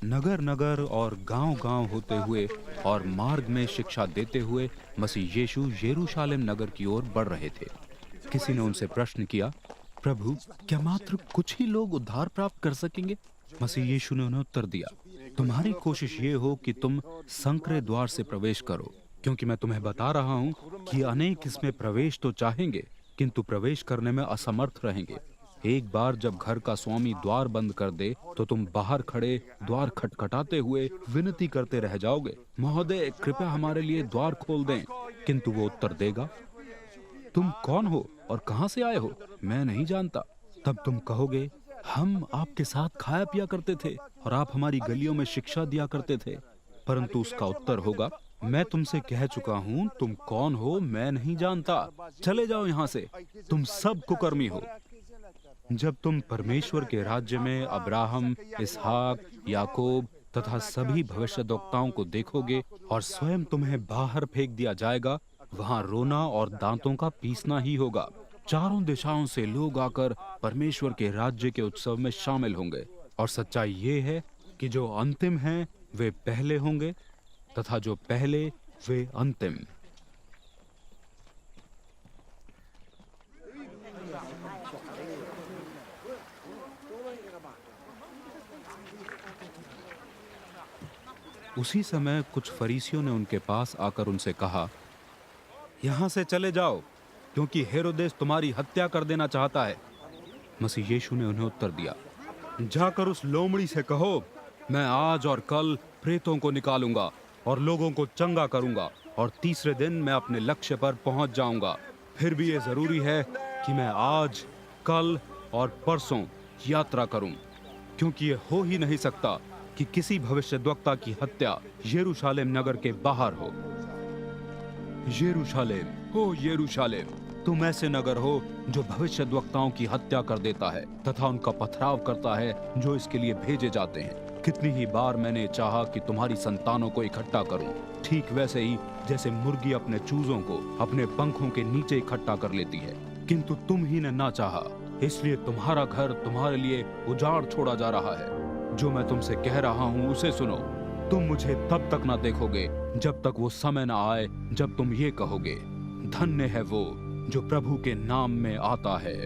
नगर नगर और गांव गांव होते हुए और मार्ग में शिक्षा देते हुए मसीह यीशु यरूशलेम नगर की ओर बढ़ रहे थे। किसी ने उनसे प्रश्न किया, प्रभु, क्या मात्र कुछ ही लोग उद्धार प्राप्त कर सकेंगे? मसीह यीशु ने उन्हें उत्तर दिया, तुम्हारी कोशिश ये हो कि तुम संकरे द्वार से प्रवेश करो, क्योंकि मैं तुम्हें बता रहा हूं कि अनेक इसमें प्रवेश तो चाहेंगे, किंतु प्रवेश करने में असमर्थ रहेंगे। एक बार जब घर का स्वामी द्वार बंद कर दे तो तुम बाहर खड़े द्वार खटखटाते हुए विनती करते रह जाओगे, महोदय कृपया हमारे लिए द्वार खोल दें। किंतु वो उत्तर देगा, तुम कौन हो और कहां से आए हो? मैं नहीं जानता। तब तुम कहोगे, हम आपके साथ खाया पिया करते थे और आप हमारी गलियों में शिक्षा दिया करते थे। परंतु उसका उत्तर होगा, मैं तुमसे कह चुका हूं, तुम कौन हो मैं नहीं जानता। चले जाओ यहां से, तुम सब कुकर्मी हो। जब तुम परमेश्वर के राज्य में अब्राहम, इसहाक, याकूब तथा सभी भविष्यद्वक्ताओं को देखोगे और स्वयं तुम्हें बाहर फेंक दिया जाएगा, वहां रोना और दांतों का पीसना ही होगा। चारों दिशाओं से लोग आकर परमेश्वर के राज्य के उत्सव में शामिल होंगे। और सच्चाई ये है कि जो अंतिम हैं वे पहले होंगे तथा जो पहले वे अंतिम। उसी समय कुछ फरीसियों ने उनके पास आकर उनसे कहा, यहाँ से चले जाओ, क्योंकि हेरोदेस तुम्हारी हत्या कर देना चाहता है। मसीह यीशु ने उन्हें उत्तर दिया, जाकर उस लोमड़ी से कहो, मैं आज और कल प्रेतों को निकालूंगा और लोगों को चंगा करूंगा और तीसरे दिन मैं अपने लक्ष्य पर पहुंच जाऊंगा। फिर भी ये जरूरी है कि मैं आज, कल और परसों यात्रा करूं, क्योंकि ये हो ही नहीं सकता कि किसी भविष्यद्वक्ता की हत्या यरूशलेम नगर के बाहर हो। यरूशलेम, हो यरूशलेम, तुम ऐसे नगर हो जो भविष्यद्वक्ताओं की हत्या कर देता है तथा उनका पथराव करता है जो इसके लिए भेजे जाते हैं। कितनी ही बार मैंने चाहा कि तुम्हारी संतानों को इकट्ठा करूं, ठीक वैसे ही जैसे मुर्गी अपने चूजों को अपने पंखों के नीचे इकट्ठा कर लेती है, किंतु तुम ही ने ना चाहा, इसलिए तुम्हारा घर तुम्हारे लिए उजाड़ छोड़ा जा रहा है। जो मैं तुमसे कह रहा हूं उसे सुनो। तुम मुझे तब तक ना देखोगे जब तक वो समय ना आए जब तुम ये कहोगे, धन्य है वो जो प्रभु के नाम में आता है।